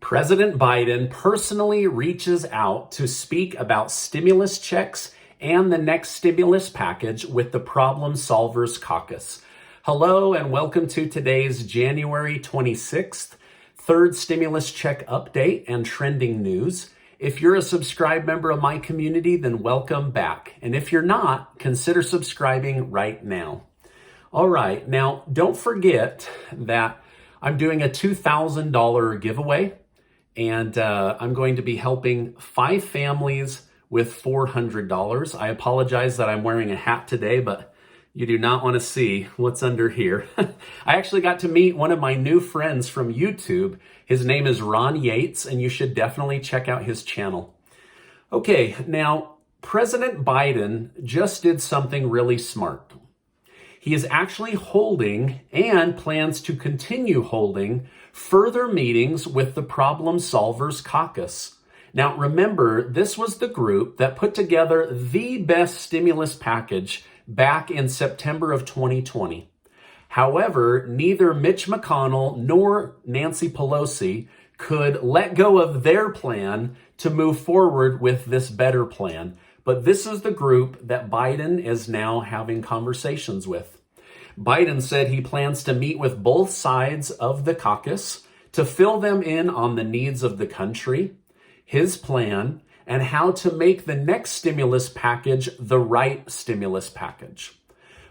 President Biden personally reaches out to speak about stimulus checks and the next stimulus package with the Problem Solvers Caucus. Hello and welcome to today's January 26th, third stimulus check update and trending news. If you're a subscribed member of my community, then welcome back. And if you're not, consider subscribing right now. All right, now don't forget that I'm doing a $2,000 giveaway. And I'm going to be helping 5 families with $400. I apologize that I'm wearing a hat today, but you do not want to see what's under here. I actually got to meet one of my new friends from YouTube. His name is Ron Yates, and you should definitely check out his channel. Okay, now President Biden just did something really smart. He is actually holding and plans to continue holding further meetings with the Problem Solvers Caucus. Now, remember, this was the group that put together the best stimulus package back in September of 2020. However, neither Mitch McConnell nor Nancy Pelosi could let go of their plan to move forward with this better plan. But this is the group that Biden is now having conversations with. Biden said he plans to meet with both sides of the caucus to fill them in on the needs of the country, his plan, and how to make the next stimulus package the right stimulus package.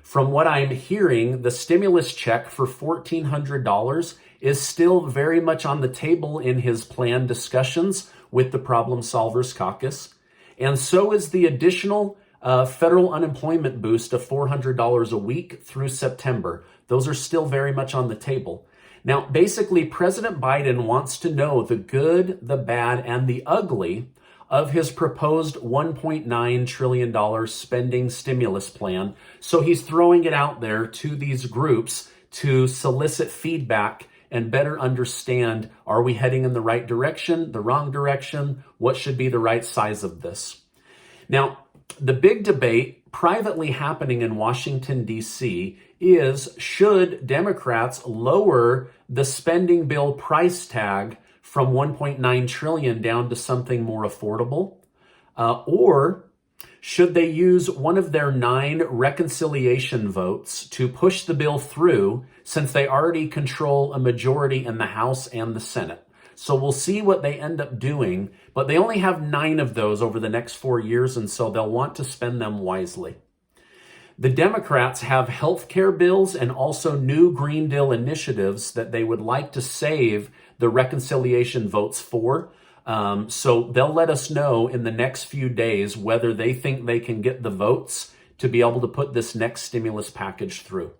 From what I'm hearing, the stimulus check for $1,400 is still very much on the table in his plan discussions with the Problem Solvers Caucus, and so is the additional federal unemployment boost of $400 a week through September. Those are still very much on the table. Now, basically, President Biden wants to know the good, the bad, and the ugly of his proposed $1.9 trillion spending stimulus plan. So he's throwing it out there to these groups to solicit feedback and better understand, are we heading in the right direction, the wrong direction? What should be the right size of this? Now, the big debate privately happening in Washington, D.C. is, should Democrats lower the spending bill price tag from $1.9 trillion down to something more affordable? Or should they use one of their 9 reconciliation votes to push the bill through, since they already control a majority in the House and the Senate? So we'll see what they end up doing, but they only have 9 of those over the next 4 years, and so they'll want to spend them wisely. The Democrats have health care bills and also new Green Deal initiatives that they would like to save the reconciliation votes for. So they'll let us know in the next few days whether they think they can get the votes to be able to put this next stimulus package through.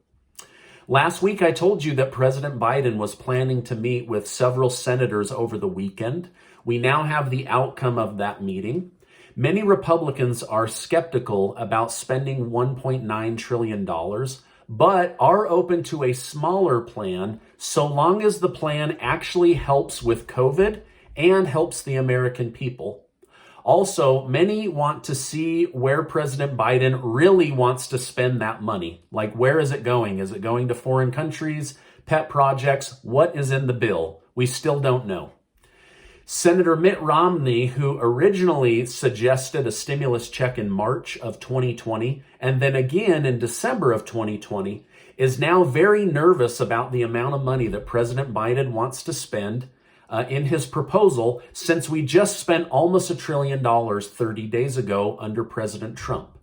Last week, I told you that President Biden was planning to meet with several senators over the weekend. We now have the outcome of that meeting. Many Republicans are skeptical about spending $1.9 trillion, but are open to a smaller plan so long as the plan actually helps with COVID and helps the American people. Also, many want to see where President Biden really wants to spend that money. Like, where is it going? Is it going to foreign countries, pet projects? What is in the bill? We still don't know. Senator Mitt Romney, who originally suggested a stimulus check in March of 2020, and then again in December of 2020, is now very nervous about the amount of money that President Biden wants to spend in his proposal, since we just spent almost $1 trillion 30 days ago under President Trump.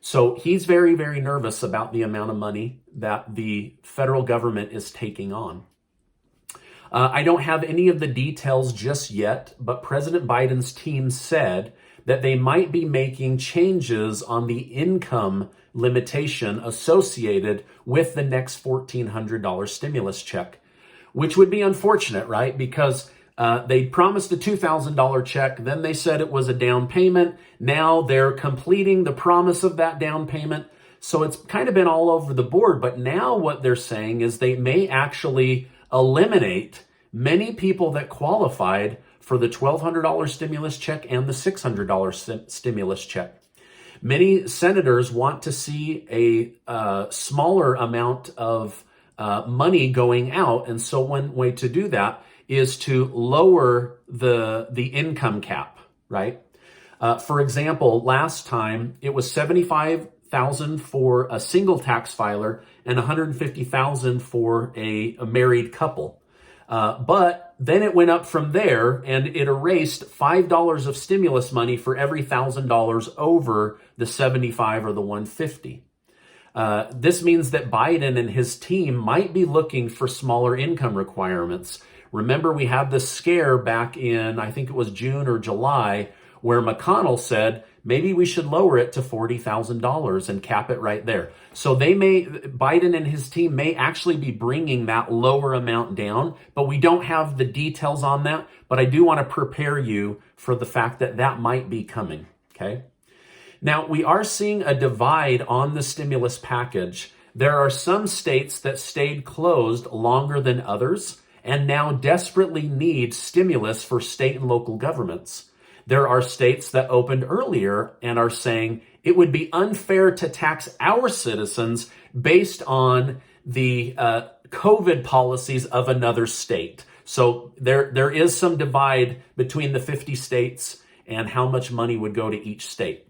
So he's very, very nervous about the amount of money that the federal government is taking on. I don't have any of the details just yet, but President Biden's team said that they might be making changes on the income limitation associated with the next $1,400 stimulus check, which would be unfortunate, right? Because they promised a $2,000 check, then they said it was a down payment. Now they're completing the promise of that down payment. So it's kind of been all over the board. But now what they're saying is they may actually eliminate many people that qualified for the $1,200 stimulus check and the $600 stimulus check. Many senators want to see a smaller amount of money going out. And so one way to do that is to lower the income cap, right? For example, last time it was $75,000 for a single tax filer and $150,000 for a married couple. But then it went up from there, and it erased $5 of stimulus money for every $1,000 over the 75 or the 150. This means that Biden and his team might be looking for smaller income requirements. Remember, we had this scare back in, I think it was June or July, where McConnell said, maybe we should lower it to $40,000 and cap it right there. So Biden and his team may actually be bringing that lower amount down, but we don't have the details on that. But I do want to prepare you for the fact that that might be coming, okay? Now, we are seeing a divide on the stimulus package. There are some states that stayed closed longer than others and now desperately need stimulus for state and local governments. There are states that opened earlier and are saying it would be unfair to tax our citizens based on the COVID policies of another state. So there is some divide between the 50 states and how much money would go to each state.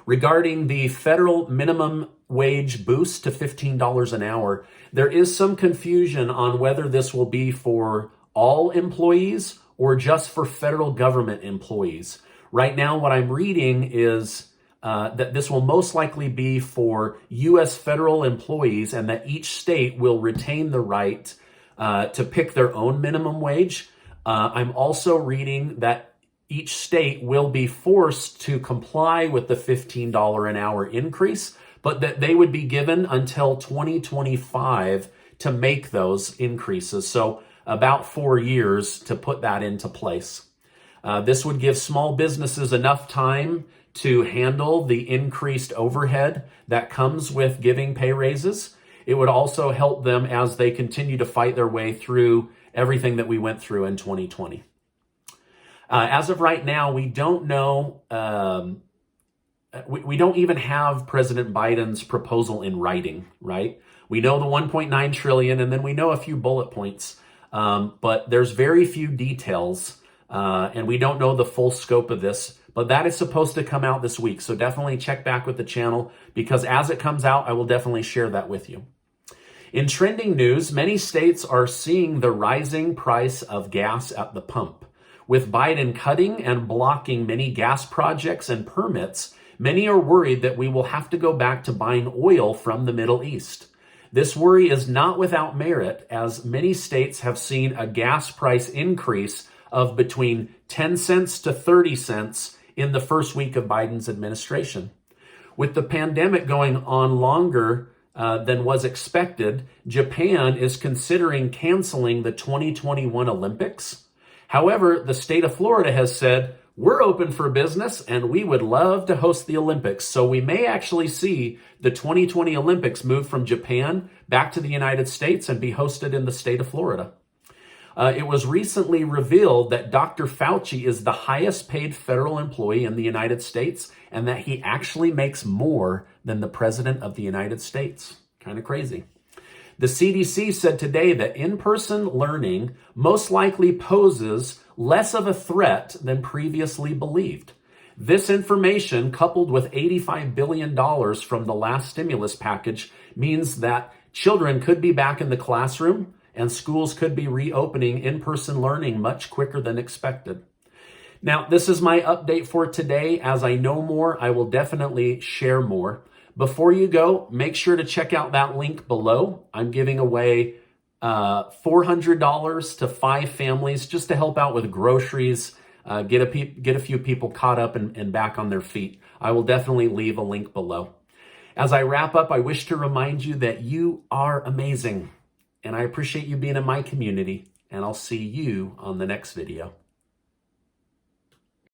Regarding the federal minimum wage boost to $15 an hour, there is some confusion on whether this will be for all employees or just for federal government employees. Right now, what I'm reading is that this will most likely be for U.S. federal employees, and that each state will retain the right to pick their own minimum wage. I'm also reading that each state will be forced to comply with the $15 an hour increase, but that they would be given until 2025 to make those increases. So about 4 years to put that into place. This would give small businesses enough time to handle the increased overhead that comes with giving pay raises. It would also help them as they continue to fight their way through everything that we went through in 2020. As of right now, we don't know, we don't even have President Biden's proposal in writing, right? We know the 1.9 trillion, and then we know a few bullet points. But there's very few details, and we don't know the full scope of this, but that is supposed to come out this week. So definitely check back with the channel, because as it comes out, I will definitely share that with you. In trending news, many states are seeing the rising price of gas at the pump. With Biden cutting and blocking many gas projects and permits, many are worried that we will have to go back to buying oil from the Middle East. This worry is not without merit, as many states have seen a gas price increase of between 10 cents to 30 cents in the first week of Biden's administration. With the pandemic going on longer than was expected, Japan is considering canceling the 2021 Olympics. However, the state of Florida has said, we're open for business and we would love to host the Olympics. So we may actually see the 2020 Olympics move from Japan back to the United States and be hosted in the state of Florida. It was recently revealed that Dr. Fauci is the highest paid federal employee in the United States, and that he actually makes more than the President of the United States. Kind of crazy. The CDC said today that in-person learning most likely poses less of a threat than previously believed. This information, coupled with $85 billion from the last stimulus package, means that children could be back in the classroom and schools could be reopening in-person learning much quicker than expected. Now, this is my update for today. As I know more, I will definitely share more. Before you go, make sure to check out that link below. I'm giving away $400 to 5 families just to help out with groceries, get a few people caught up and back on their feet. I will definitely leave a link below. As I wrap up, I wish to remind you that you are amazing, and I appreciate you being in my community, and I'll see you on the next video.